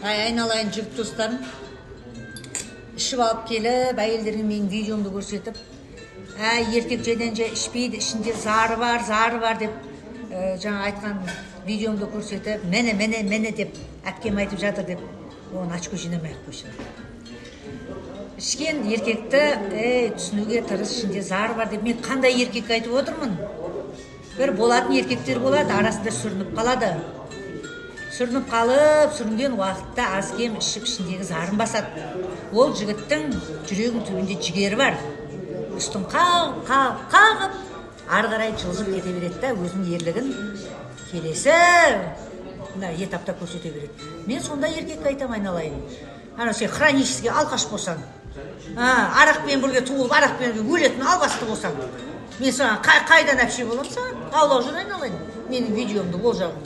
Айналайын жігіт достарым, ішіп алып келіп, әйелдерге менің видеомды көрсетіп, еркек жайдан жай ішпейді, ішінде зары бар деп жаңа айтқан видеомды көрсетіп, міне деп әпкем айтып жатыр деп, оны очко жинамай ақ қойсын. Ішкен еркекті түсінуге тырыс, ішінде зары бар деп, мен қандай еркек айтып отырмын? Бір болатын еркектер болады, арасында сүрініп қалады. Сүрініп қалып, сүрінген уақытта аз-кем ішіп ішіндегі зарын басады. Ол жігіттің жүрегінің түбінде жігері бар. Үстін қағып, ары қарай жылжып кете береді да, өзінің ерлігін келесі этапта көрсете береді. Мен сондай еркекке айтам, айналайын. Сен хронический алқаш болсаң, арақпен бірге туылып, арақпен бірге өлетін албасты болсаң, мен саған қайдан әпше боламын саған? Аулақ жүр, айналайын. Менің видеомды ол жағын.